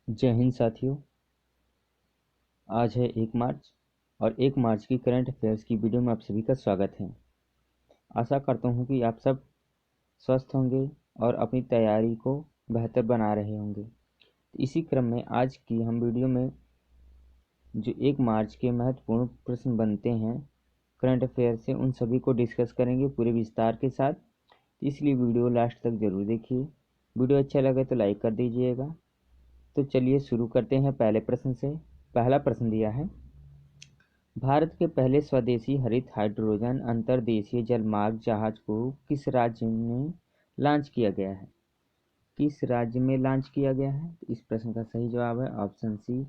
जय हिंद साथियों। आज है 1 मार्च और 1 मार्च की करंट अफेयर्स की वीडियो में आप सभी का स्वागत है। आशा करता हूँ कि आप सब स्वस्थ होंगे और अपनी तैयारी को बेहतर बना रहे होंगे। इसी क्रम में आज की हम वीडियो में जो 1 मार्च के महत्वपूर्ण प्रश्न बनते हैं करंट अफेयर से, उन सभी को डिस्कस करेंगे पूरे विस्तार के साथ। इसलिए वीडियो लास्ट तक जरूर देखिए। वीडियो अच्छा लगे तो लाइक कर दीजिएगा। तो चलिए शुरू करते हैं पहले प्रश्न से। पहला प्रश्न दिया है, भारत के पहले स्वदेशी हरित हाइड्रोजन अंतर्देशीय जलमार्ग जहाज को किस राज्य में लॉन्च किया गया है? किस राज्य में लॉन्च किया गया है? इस प्रश्न का सही जवाब है ऑप्शन सी,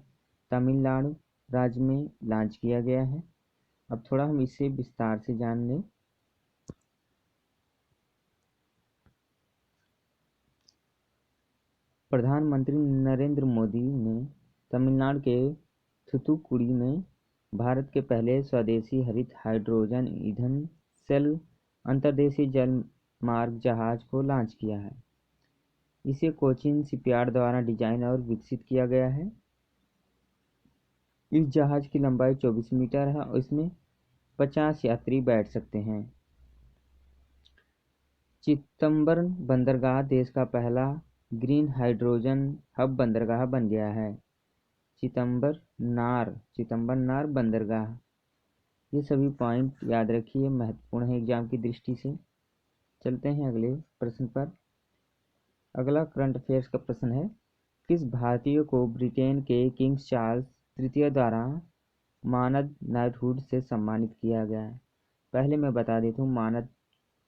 तमिलनाडु राज्य में लॉन्च किया गया है। अब थोड़ा हम इसे विस्तार से जान लें। प्रधानमंत्री नरेंद्र मोदी ने तमिलनाडु के थूथुकुडी में भारत के पहले स्वदेशी हरित हाइड्रोजन ईंधन सेल अंतर्देशीय जलमार्ग जहाज को लॉन्च किया है। इसे कोचीन शिपयार्ड द्वारा डिजाइन और विकसित किया गया है। इस जहाज की लंबाई 24 मीटर है और इसमें 50 यात्री बैठ सकते हैं। चिदम्बरम बंदरगाह देश का पहला ग्रीन हाइड्रोजन हब बंदरगाह बन गया है। चिदम्बरनार बंदरगाह। ये सभी पॉइंट याद रखिए, महत्वपूर्ण है एग्जाम की दृष्टि से। चलते हैं अगले प्रश्न पर। अगला करंट अफेयर्स का प्रश्न है, किस भारतीय को ब्रिटेन के किंग चार्ल्स तृतीय द्वारा मानद नाइटहुड से सम्मानित किया गया है? पहले मैं बता देता हूँ मानद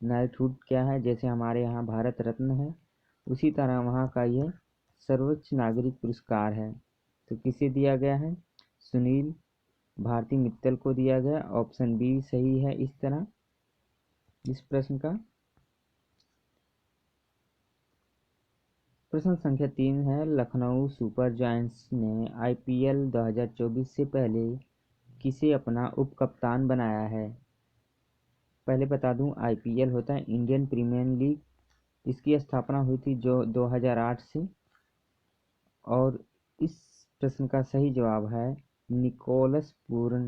नाइटहुड क्या है। जैसे हमारे यहाँ भारत रत्न है, उसी तरह वहाँ का यह सर्वोच्च नागरिक पुरस्कार है। तो किसे दिया गया है? सुनील भारती मित्तल को दिया गया। ऑप्शन बी सही है इस तरह इस प्रश्न का। प्रश्न संख्या 3 है, लखनऊ सुपर जायंट्स ने आईपीएल 2024 से पहले किसे अपना उप कप्तान बनाया है? पहले बता दूं, आईपीएल होता है इंडियन प्रीमियर लीग। इसकी स्थापना हुई थी जो 2008 से। और इस प्रश्न का सही जवाब है निकोलस पूरन।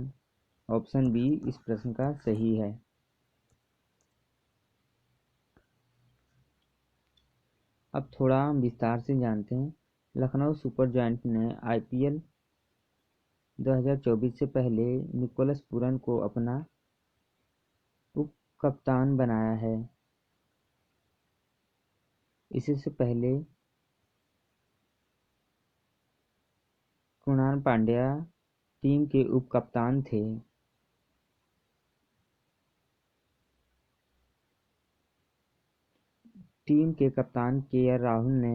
ऑप्शन बी इस प्रश्न का सही है। अब थोड़ा हम विस्तार से जानते हैं। लखनऊ सुपर जायंट ने आईपीएल 2024 से पहले निकोलस पूरन को अपना उप कप्तान बनाया है। इससे पहले कृणाल पांड्या टीम के उप कप्तान थे। टीम के कप्तान केएल राहुल ने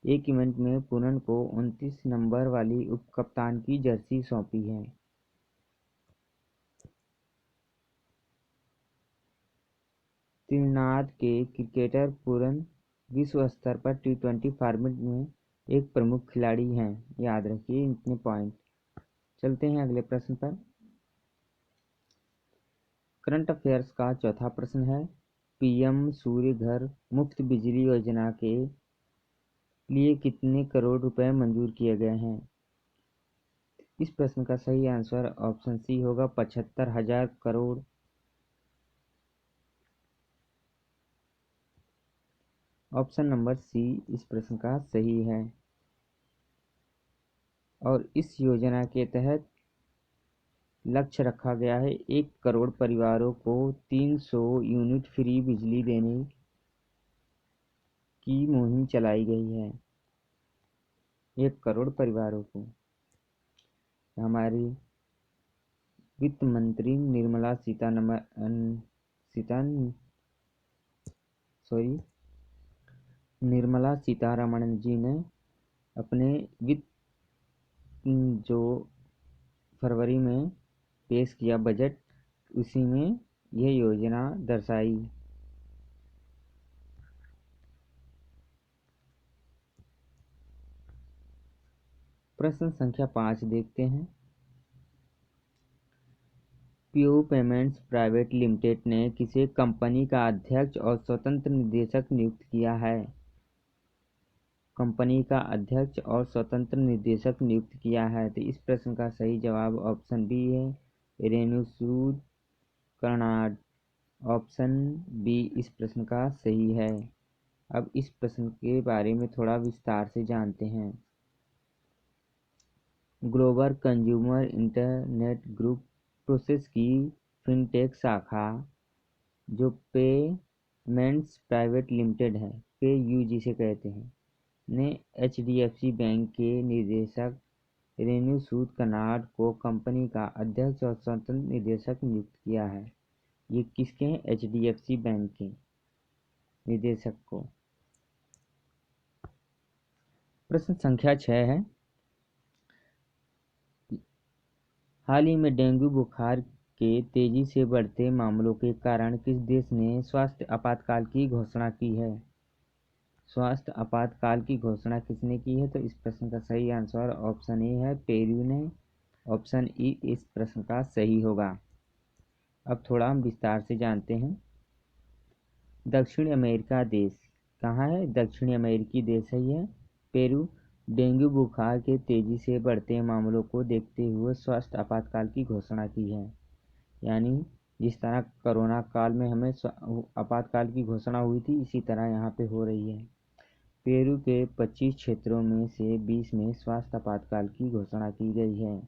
एक इवेंट में पूरन को 29 नंबर वाली उप कप्तान की जर्सी सौंपी है। तमिलनाडु के क्रिकेटर पूरन विश्व स्तर पर टी20 फॉर्मेट में एक प्रमुख खिलाड़ी हैं। याद रखिए इतने पॉइंट। चलते हैं अगले प्रश्न पर। करंट अफेयर्स का चौथा प्रश्न है, पीएम सूर्य घर मुफ्त बिजली योजना के लिए कितने करोड़ रुपए मंजूर किए गए हैं? इस प्रश्न का सही आंसर ऑप्शन सी होगा, 75,000 करोड़। ऑप्शन नंबर सी इस प्रश्न का सही है। और इस योजना के तहत लक्ष्य रखा गया है 1 करोड़ परिवारों को 300 यूनिट फ्री बिजली देने की मुहिम चलाई गई है। 1 करोड़ परिवारों को। हमारी वित्त मंत्री निर्मला सीतारमण जी ने अपने वित्त जो फरवरी में पेश किया बजट, उसी में यह योजना दर्शाई। प्रश्न संख्या 5 देखते हैं। पीयू पेमेंट्स प्राइवेट लिमिटेड ने किसे कंपनी का अध्यक्ष और स्वतंत्र निदेशक नियुक्त किया है? कंपनी का अध्यक्ष और स्वतंत्र निदेशक नियुक्त किया है? तो इस प्रश्न का सही जवाब ऑप्शन बी है, रेणु सूद कर्नाड। ऑप्शन बी इस प्रश्न का सही है। अब इस प्रश्न के बारे में थोड़ा विस्तार से जानते हैं। Global consumer internet group process की फिनटेक शाखा जो पेमेंट्स प्राइवेट लिमिटेड है, पेयू जिसे कहते हैं, ने एचडीएफसी बैंक के निदेशक रेणु सूद कर्नाड को कंपनी का अध्यक्ष और स्वतंत्र निदेशक नियुक्त किया है। ये किसके हैं? एचडीएफसी बैंक के निदेशक को। प्रश्न संख्या 6 है, हाल ही में डेंगू बुखार के तेजी से बढ़ते मामलों के कारण किस देश ने स्वास्थ्य आपातकाल की घोषणा की है? स्वास्थ्य आपातकाल की घोषणा किसने की है? तो इस प्रश्न का सही आंसर ऑप्शन ए है, पेरू ने। ऑप्शन ई इस प्रश्न का सही होगा। अब थोड़ा हम विस्तार से जानते हैं। दक्षिण अमेरिका देश कहाँ है? दक्षिण अमेरिकी देश है यह, पेरू। डेंगू बुखार के तेजी से बढ़ते मामलों को देखते हुए स्वास्थ्य आपातकाल की घोषणा की है। यानी जिस तरह कोरोना काल में हमें आपातकाल की घोषणा हुई थी, इसी तरह यहाँ पे हो रही है। पेरू के 25 क्षेत्रों में से 20 में स्वास्थ्य आपातकाल की घोषणा की गई है।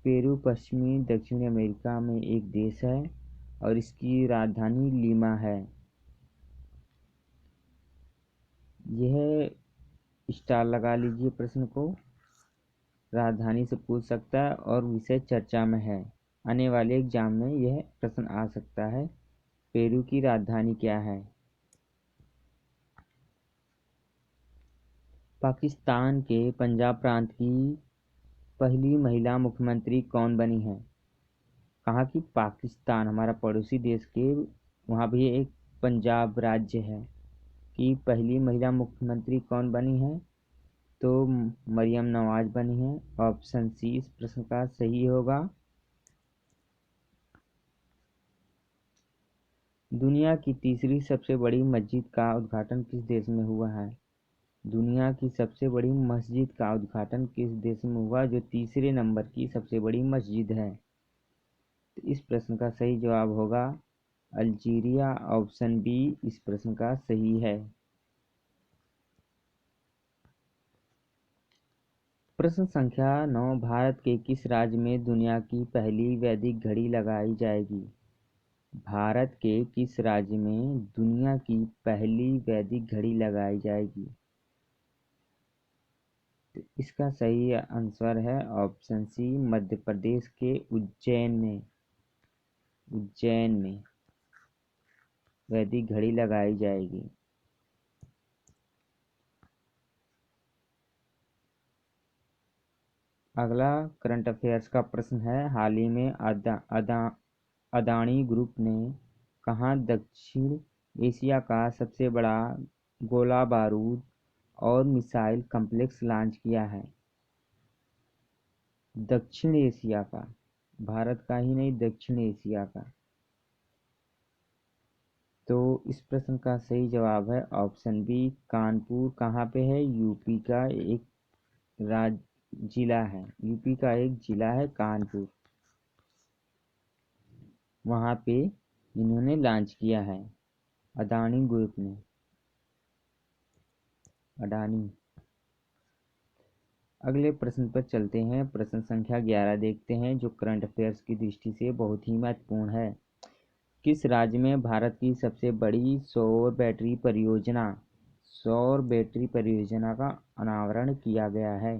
पेरू पश्चिमी दक्षिण अमेरिका में एक देश है और इसकी राजधानी लीमा है। यह स्टार लगा लीजिए प्रश्न को, राजधानी से पूछ सकता है और विषय चर्चा में है। आने वाले एग्जाम में यह प्रश्न आ सकता है, पेरू की राजधानी क्या है? पाकिस्तान के पंजाब प्रांत की पहली महिला मुख्यमंत्री कौन बनी है? कहाँ की? पाकिस्तान, हमारा पड़ोसी देश के, वहाँ भी एक पंजाब राज्य है कि पहली महिला मुख्यमंत्री कौन बनी है? तो मरियम नवाज बनी है। ऑप्शन सी इस प्रश्न का सही होगा। दुनिया की तीसरी सबसे बड़ी मस्जिद का उद्घाटन किस देश में हुआ है? दुनिया की सबसे बड़ी मस्जिद का उद्घाटन किस देश में हुआ, जो तीसरे नंबर की सबसे बड़ी मस्जिद है? तो इस प्रश्न का सही जवाब होगा अल्जीरिया। ऑप्शन बी इस प्रश्न का सही है। प्रश्न संख्या 9, भारत के किस राज्य में दुनिया की पहली वैदिक घड़ी लगाई जाएगी? भारत के किस राज्य में दुनिया की पहली वैदिक घड़ी लगाई जाएगी? तो इसका सही आंसर है ऑप्शन सी, मध्य प्रदेश के उज्जैन में। उज्जैन में वैदिक घड़ी लगाई जाएगी। अगला करंट अफेयर्स का प्रश्न है, हाल ही में अदानी ग्रुप ने कहाँ दक्षिण एशिया का सबसे बड़ा गोला बारूद और मिसाइल कॉम्प्लेक्स लॉन्च किया है? दक्षिण एशिया का, भारत का ही नहीं, दक्षिण एशिया का। तो इस प्रश्न का सही जवाब है ऑप्शन बी, कानपुर। कहाँ पे है? यूपी का एक जिला है, यूपी का एक जिला है कानपुर, वहाँ पे इन्होंने लॉन्च किया है, अदानी ग्रुप ने। अडानी। अगले प्रश्न पर चलते हैं। प्रश्न संख्या 11 देखते हैं, जो करंट अफेयर्स की दृष्टि से बहुत ही महत्वपूर्ण है। किस राज्य में भारत की सबसे बड़ी सौर बैटरी परियोजना का अनावरण किया गया है?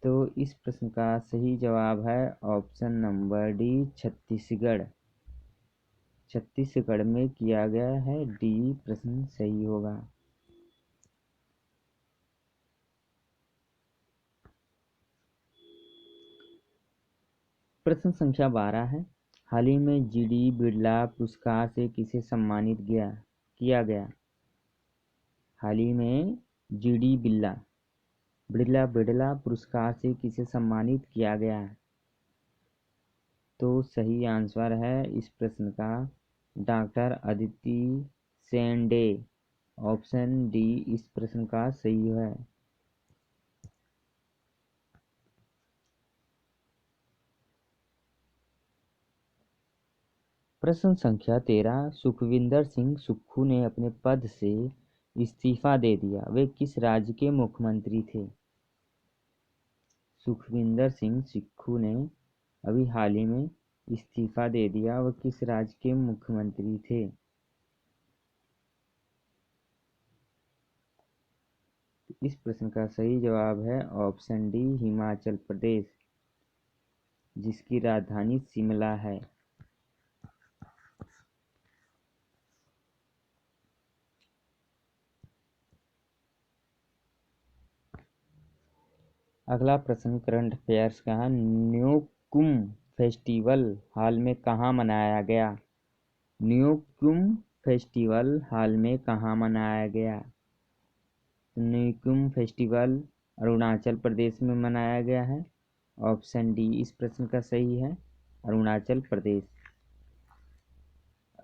तो इस प्रश्न का सही जवाब है option number D, Chhattisgarh. Chhattisgarh में किया गया है, डी प्रश्न सही होगा। प्रश्न संख्या 12 है, हाल ही में जीडी बिरला पुरस्कार से किसे सम्मानित किया गया? हाल ही में जीडी बिरला पुरस्कार से किसे सम्मानित किया गया? तो सही आंसर है इस प्रश्न का doctor Aditi Sen day. Option D इस प्रश्न का सही है। प्रश्न संख्या 13, सुखविंदर सिंह सुक्खू ने अपने पद से इस्तीफा दे दिया, वे किस राज्य के मुख्यमंत्री थे? सुखविंदर सिंह सुक्खू ने अभी हाल ही में इस्तीफा दे दिया, वह किस राज्य के मुख्यमंत्री थे? इस प्रश्न का सही जवाब है ऑप्शन डी हिमाचल प्रदेश, जिसकी राजधानी शिमला है। अगला प्रश्न करंट अफेयर्स का है। न्यू कुंभ फेस्टिवल हाल में कहाँ मनाया गया? न्यू कुंभ फेस्टिवल हाल में कहाँ मनाया गया? न्यू कुंभ फेस्टिवल अरुणाचल प्रदेश में मनाया गया है। ऑप्शन डी इस प्रश्न का सही है, अरुणाचल प्रदेश।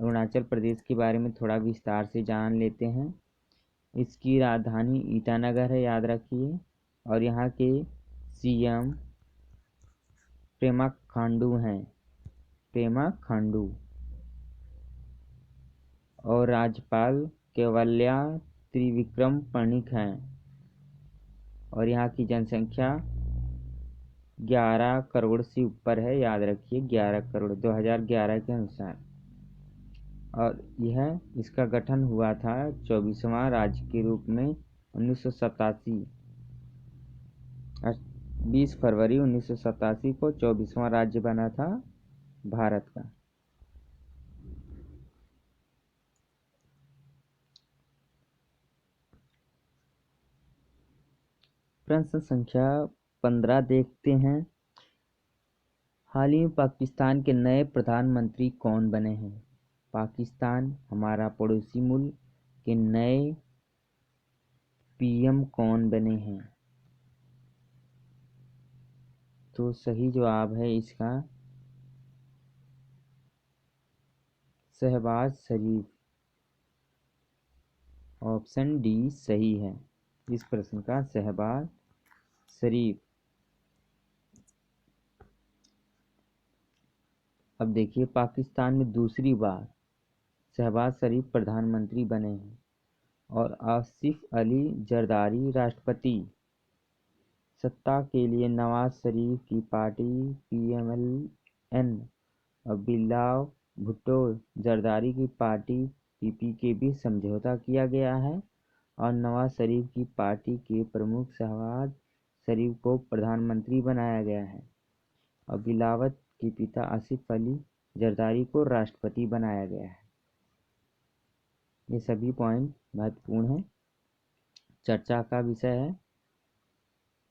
अरुणाचल प्रदेश के बारे में थोड़ा विस्तार से जान लेते हैं। इसकी राजधानी ईटानगर है, याद रखिए, और यहाँ के सीएम पेमा खांडू हैं, पेमा खांडू, और राज्यपाल केवल्या त्रिविक्रम पनिक हैं, और यहाँ की जनसंख्या 11 करोड़ से ऊपर है, याद रखिए 11 करोड़ 2011 के अनुसार। और यह इसका गठन हुआ था 24वां राज्य के रूप में 1987, 20 फरवरी 1987 को 24वां राज्य बना था भारत का। प्रश्न संख्या 15 देखते हैं। हाल ही में पाकिस्तान के नए प्रधानमंत्री कौन बने हैं? पाकिस्तान हमारा पड़ोसी मुल्क के नए पीएम कौन बने हैं? तो सही जवाब है इसका शहबाज शरीफ, ऑप्शन डी सही है इस प्रश्न का, शहबाज शरीफ। अब देखिए, पाकिस्तान में दूसरी बार शहबाज शरीफ प्रधानमंत्री बने हैं और आसिफ अली जरदारी राष्ट्रपति। सत्ता के लिए नवाज शरीफ की पार्टी पीएमएल-एन और बिलाव भुट्टो जरदारी की पार्टी पीपी के बीच समझौता किया गया है और नवाज शरीफ की पार्टी के प्रमुख शहबाज शरीफ को प्रधानमंत्री बनाया गया है और बिलावत के पिता आसिफ अली जरदारी को राष्ट्रपति बनाया गया है। ये सभी पॉइंट महत्वपूर्ण हैं, चर्चा का विषय है,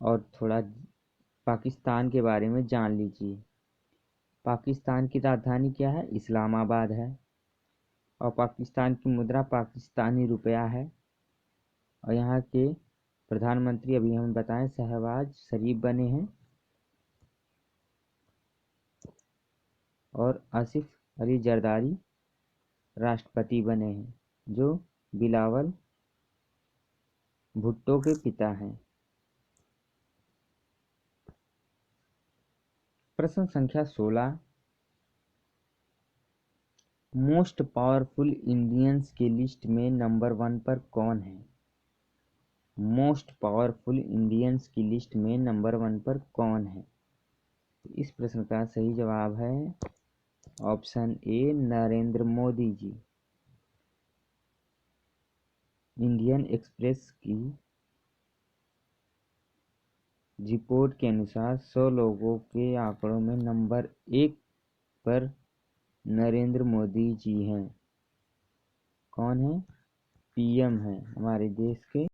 और थोड़ा पाकिस्तान के बारे में जान लीजिए। पाकिस्तान की राजधानी क्या है? इस्लामाबाद है, और पाकिस्तान की मुद्रा पाकिस्तानी रुपया है, और यहाँ के प्रधानमंत्री अभी हमें बताएं शहबाज शरीफ बने हैं और आसिफ अली जरदारी राष्ट्रपति बने हैं, जो बिलावल भुट्टो के पिता हैं। प्रश्न संख्या 16, मोस्ट पावरफुल इंडियंस की लिस्ट में नंबर 1 पर कौन है? मोस्ट पावरफुल इंडियंस की लिस्ट में नंबर 1 पर कौन है? इस प्रश्न का सही जवाब है option A Narendra Modi ji. Indian Express की रिपोर्ट के अनुसार 100 लोगों के आंकड़ों में नंबर 1 पर नरेंद्र मोदी जी हैं। कौन है? पीएम हैं हमारे देश के।